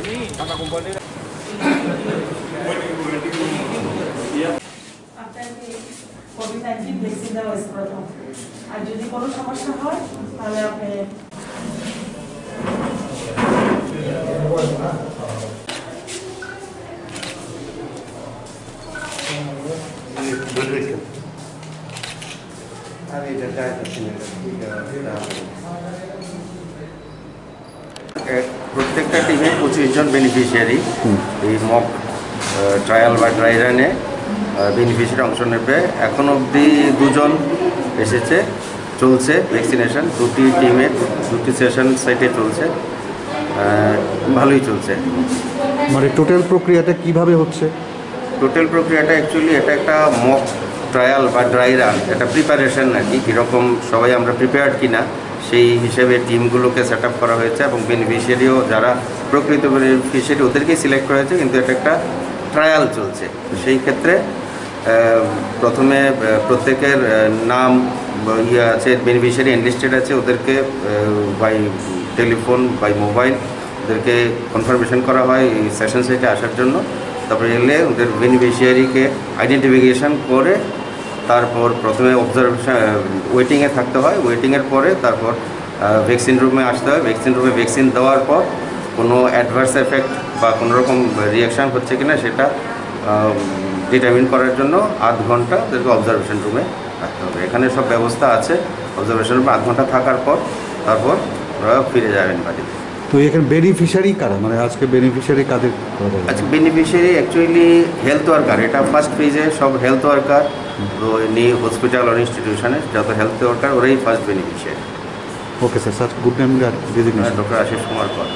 COVID-19 vaccine দেওয়া হয়েছে প্রথম, আর যদি কোনো সমস্যা হয় তাহলে আপনি প্রত্যেকটা টিমে 25 জন বেনিফিশিয়ারি এই মক ট্রায়াল বা ড্রাই রানে বেনিফিশিয়ারি অংশ নেবে। এখন অবধি 2 জন এসেছে, চলছে ভ্যাকসিনেশন। 2টি টিমে 2টি সেশন সাইটে চলছে, ভালোই চলছে। মানে টোটাল প্রক্রিয়াটা কিভাবে হচ্ছে? টোটাল প্রক্রিয়াটা অ্যাকচুয়ালি এটা একটা মক ট্রায়াল বা ড্রাই রান, এটা প্রিপারেশন আর কি, কীরকম সবাই আমরা প্রিপেয়ার্ড কিনা সেই হিসেবে টিমগুলোকে সেট আপ করা হয়েছে এবং বেনিফিশিয়ারিও যারা প্রকৃত বেনিফিশিয়ারি ওদেরকেই সিলেক্ট করা হয়েছে, কিন্তু এটা একটা ট্রায়াল চলছে। সেই ক্ষেত্রে প্রথমে প্রত্যেকের নাম আছে, বেনিফিশিয়ারি এনলিস্টেড আছে, ওদেরকে বাই টেলিফোন বাই মোবাইল ওদেরকে কনফার্মেশন করা হয় এই সেশন সাইটে আসার জন্য। তারপরে এলে ওদের বেনিফিশিয়ারিকে আইডেন্টিফিকেশান করে তারপর প্রথমে অবজারভেশন ওয়েটিংয়ে থাকতে হয়, ওয়েটিংয়ের পরে তারপর ভ্যাকসিন রুমে আসতে হয়। ভ্যাকসিন রুমে ভ্যাকসিন দেওয়ার পর কোনো অ্যাডভার্স এফেক্ট বা কোনো রকম রিয়াকশান হচ্ছে কিনা সেটা ডিটারমিন করার জন্য 8 ঘন্টা ওদেরকে অবজারভেশন রুমে থাকতে হবে। এখানে সব ব্যবস্থা আছে। অবজারভেশন রুমে 8 ঘন্টা থাকার পর তারপর ওরা ফিরে যাবেন বাড়িতে। তো এখানে বেনিফিশিয়ারি কারা, মানে আজকে বেনিফিশিয়ারি কাদের? আচ্ছা, বেনিফিশিয়ারি অ্যাকচুয়ালি হেলথ ওয়ার্কার, এটা ফার্স্ট ফেজে সব হেলথ ওয়ার্কার, তো এমনি হসপিটাল আর ইনস্টিটিউশনে যত হেলথ ওয়ার্কার ওরাই first beneficiary. Okay sir, good name আর ডেজিগনেশন? ডক্টর আশিস কুমার কর।